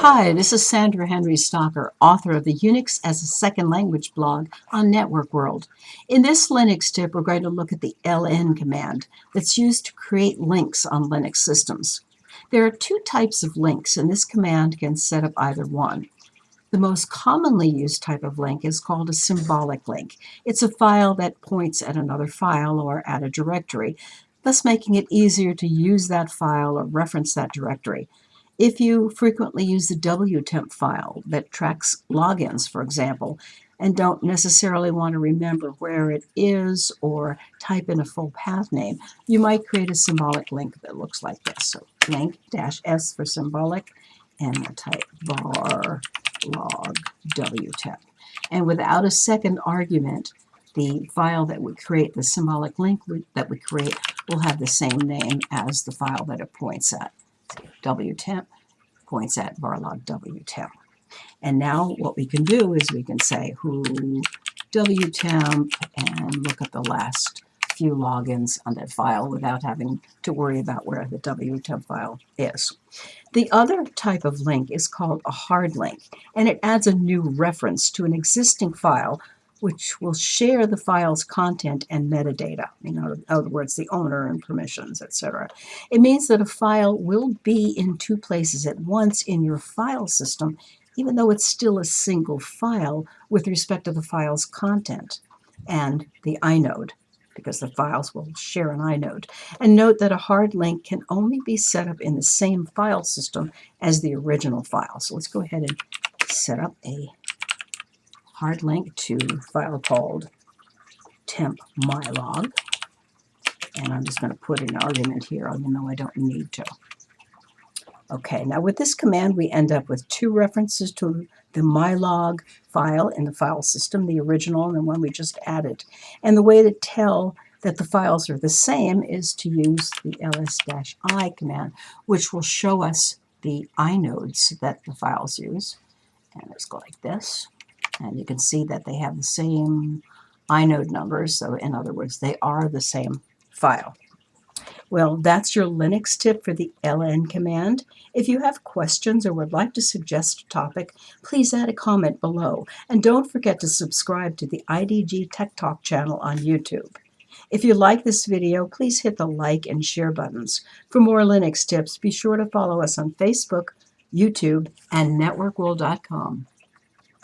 Hi, this is Sandra Henry Stocker, author of the Unix as a Second Language blog on Network World. In this Linux tip, we're going to look at the ln command that's used to create links on Linux systems. There are two types of links, and this command can set up either one. The most commonly used type of link is called a symbolic link. It's a file that points at another file or at a directory, thus making it easier to use that file or reference that directory. If you frequently use the wtemp file that tracks logins, for example, and don't necessarily want to remember where it is or type in a full path name, you might create a symbolic link that looks like this. So link-s for symbolic, and we'll type var log wtemp. And without a second argument, the file that we create, the symbolic link that we create, will have the same name as the file that it points at. Wtemp points at varlog wtemp. And now what we can do is we can say who wtemp and look at the last few logins on that file without having to worry about where the wtemp file is. The other type of link is called a hard link, and it adds a new reference to an existing file which will share the file's content and metadata, in other words, the owner and permissions, etc. It means that a file will be in two places at once in your file system, even though it's still a single file with respect to the file's content and the inode, because the files will share an inode. And note that a hard link can only be set up in the same file system as the original file. So let's go ahead and set up a hard link to a file called temp.mylog. And I'm just going to put an argument here, even though I don't need to. Okay, now with this command, we end up with two references to the mylog file in the file system, the original and the one we just added. And the way to tell that the files are the same is to use the ls-i command, which will show us the inodes that the files use. And let's go like this. And you can see that they have the same inode numbers. So in other words, they are the same file. Well, that's your Linux tip for the ln command. If you have questions or would like to suggest a topic, please add a comment below. And don't forget to subscribe to the IDG Tech Talk channel on YouTube. If you like this video, please hit the like and share buttons. For more Linux tips, be sure to follow us on Facebook, YouTube, and networkworld.com.